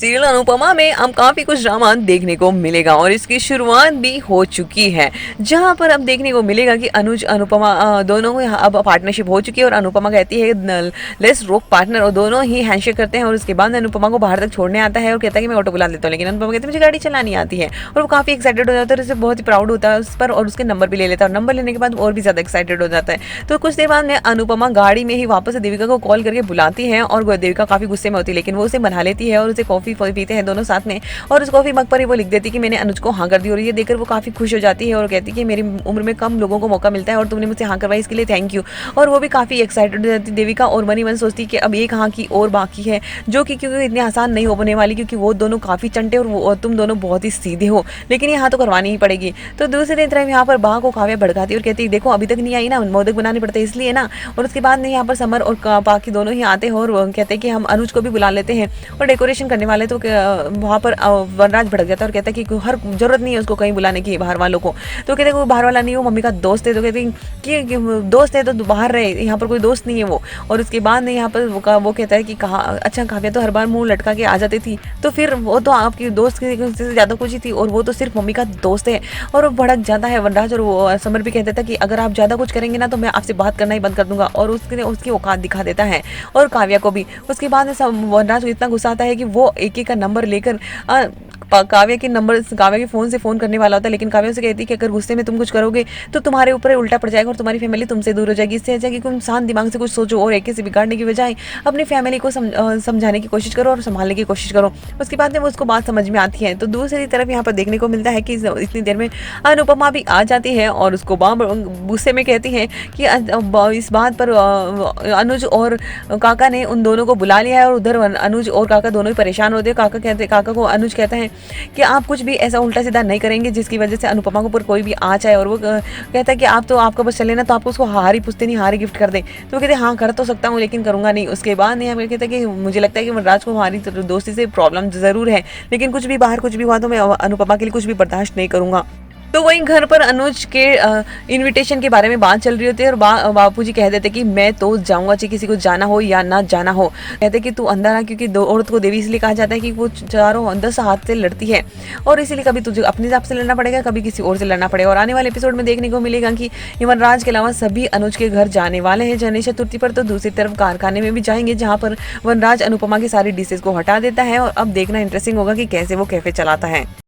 Serial Anupama में अब काफी कुछ ड्रामा देखने को मिलेगा और इसकी शुरुआत भी हो चुकी है, जहां पर अब देखने को मिलेगा कि अनुज अनुपमा दोनों में अब पार्टनरशिप हो चुकी है और अनुपमा कहती है लेट्स रोक पार्टनर, और दोनों ही हैंडशेक करते हैं और उसके बाद अनुपमा को बाहर तक छोड़ने आता है और कहता है कि मैं ऑटो बुला लेता हूँ, लेकिन अनुपमा कहती है मुझे गाड़ी चलानी आती है और वो काफी एक्साइटेड हो जाता है और उससे बहुत ही प्राउड होता है उस पर और उसके नंबर भी ले लेता है और नंबर लेने के बाद और भी ज्यादा एक्साइटेड हो जाता है। तो कुछ देर बाद में अनुपमा गाड़ी में ही वापस देविका को कॉल करके बुलाती है और देविका काफी गुस्से में होती है, लेकिन वो उसे मना लेती है और उसे कॉफी पीते हैं दोनों साथ में और उस कॉफी मग पर ही वो लिख देती है कि मैंने अनुज को हाँ कर दी, और ये देखकर वो काफी खुश हो जाती है और कहती है कि मेरी उम्र में कम लोगों को मौका मिलता है और तुमने मुझसे हाँ करवाई, इसके लिए थैंक यू। और वो भी काफी एक्साइटेड हो जाती है देविका और मनी मन सोचती कि अब एक हाँ की और बाकी है, जो कि क्योंकि इतनी आसान नहीं होने वाली क्योंकि वो दोनों काफी चंटे और तुम दोनों बहुत ही सीधे हो, लेकिन यहाँ तो करवानी ही पड़ेगी। तो दूसरी तरफ यहाँ पर बा को काव्या भड़काती है और कहती है देखो अभी तक नहीं आई ना, मोदक बनाने पड़ते इसलिए ना। और उसके बाद में यहाँ पर समर और बाकी दोनों ही आते हैं और कहते हैं कि हम अनुज को भी बुला लेते हैं और डेकोरेशन करने वाले। तो वहाँ पर वनराज भड़क जाता है और कहता है कि हर जरूरत नहीं है उसको कहीं बुलाने की बाहर वालों को। तो कहते हैं वो बाहर वाला नहीं, वो मम्मी का दोस्त है। तो कहते हैं कि दोस्त है तो बाहर रहे, यहाँ पर कोई दोस्त नहीं है वो। और उसके बाद में यहाँ पर वो कहता है कि कहा अच्छा काव्या तो हर बार मुंह लटका के आ जाती थी, तो फिर वो तो आपकी दोस्त से ज़्यादा कुछ ही थी और वो तो सिर्फ मम्मी का दोस्त है। और वो भड़क जाता है वनराज और वो समर भी कह देता है कि अगर आप ज़्यादा कुछ करेंगे ना तो मैं आपसे बात करना ही बंद कर दूंगा, और उसकी औकात दिखा देता है और काव्या को भी। उसके बाद वनराज को इतना गुस्सा आता है कि वो एक का नंबर लेकर काव्या के फोन से फोन करने वाला होता है, लेकिन काव्या से कहती है कि अगर गुस्से में तुम कुछ करोगे तो तुम्हारे ऊपर उल्टा पड़ जाएगा और तुम्हारी फैमिली तुमसे दूर हो जाएगी। इससे अच्छा कि तुम शांत दिमाग से कुछ सोचो और एक से बिगाड़ने की बजाय अपनी फैमिली को समझाने की कोशिश करो और संभालने की कोशिश करो। उसके बाद में वो उसको बात समझ में आती है। तो दूसरी तरफ यहाँ पर देखने को मिलता है कि इतनी देर में अनुपमा भी आ जाती है और उसको गुस्से में कहती है कि इस बात पर अनुज और काका ने उन दोनों को बुला लिया है और उधर अनुज और काका दोनों ही परेशान होते हैं। काका को अनुज कहता है कि आप कुछ भी ऐसा उल्टा सीधा नहीं करेंगे जिसकी वजह से अनुपमा को पर कोई भी आ जाए। और वो कहता है कि आप तो आपका बस चले ना तो आपको उसको हारी पूछते नहीं हारी गिफ्ट कर दे। तो वो कहते हैं हाँ कर तो सकता हूँ लेकिन करूंगा नहीं। उसके बाद नहीं हमें कहता है कि मुझे लगता है कि वनराज को हमारी दोस्ती से प्रॉब्लम जरूर है, लेकिन कुछ भी बाहर कुछ भी हुआ तो मैं अनुपमा के लिए कुछ भी बर्दाश्त नहीं करूंगा। तो वहीं घर पर अनुज के इनविटेशन के बारे में बात चल रही होती है और बापूजी कह देते कि मैं तो जाऊंगा, चाहे किसी को जाना हो या ना जाना हो। कहते कि तू अंदर आ, क्योंकि दो औरत को देवी इसलिए कहा जाता है कि वो चारों 10 हाथ से लड़ती है और इसीलिए कभी तुझे अपने हिसाब से लड़ना पड़ेगा, कभी किसी और से लड़ना पड़ेगा। और आने वाले एपिसोड में देखने को मिलेगा कि वनराज के अलावा सभी अनुज के घर जाने वाले हैं गणेश चतुर्थी पर। तो दूसरी तरफ कारखाने में भी जाएंगे जहाँ पर वनराज अनुपमा की सारी डिशेज को हटा देता है और अब देखना इंटरेस्टिंग होगा कि कैसे वो कैफे चलाता है।